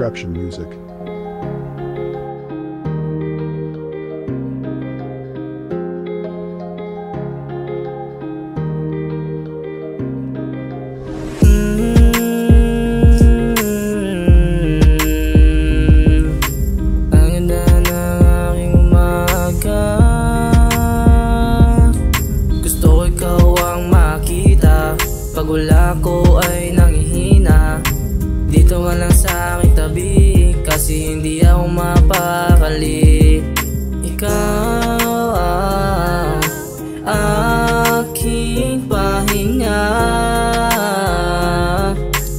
Straption Music. Pag wala ko ay nangihina, dito ka lang sa aking tabi, kasi hindi ako mapakali. Ikaw ang aking pahinga,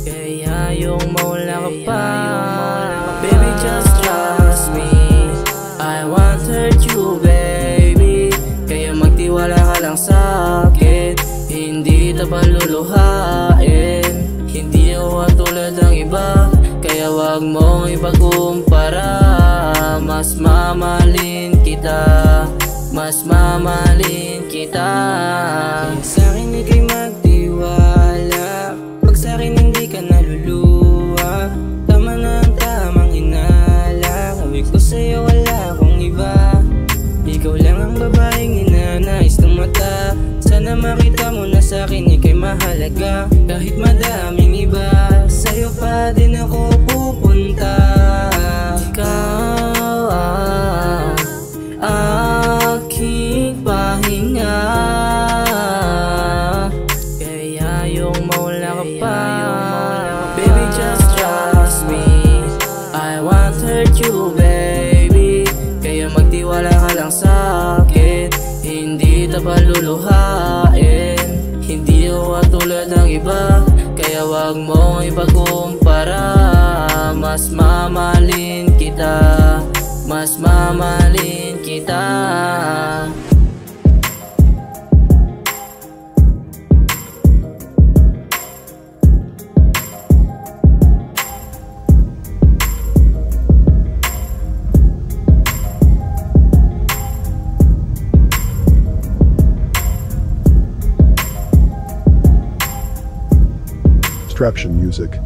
kaya yung mawala ka pa. Baby, just trust me, I won't hurt you, baby. Kaya magtiwala ka lang sa akin, hindi kita paluluhain. Hindi ako tulad ng iba, kaya wag mong ipagkumpara. Mas mamahalin kita, mas mamahalin kita. Sa'kin ika'y magtiwala, pag sa'kin hindi ka naluluwa. Tama na ang tamang hinala, kawig ko sa'yo wala akong iba. Ikaw lang ang babaeng ninanais ng mata. Sana makita mo na sa'kin ika'y mahalaga. Kahit madaming iba, sa'yo pa din ako pupunta. Ikaw ang aking pahinga, kaya yung mawala ka pa. Baby, just trust me, I won't hurt you, baby. Kaya magtiwala ka lang sa'kin, hindi kita paluluhain. Hindi ako tulad ng iba, kaya wag mong ipagkumpara. Mas mamahalin kita, mas mamahalin kita. Straption Music.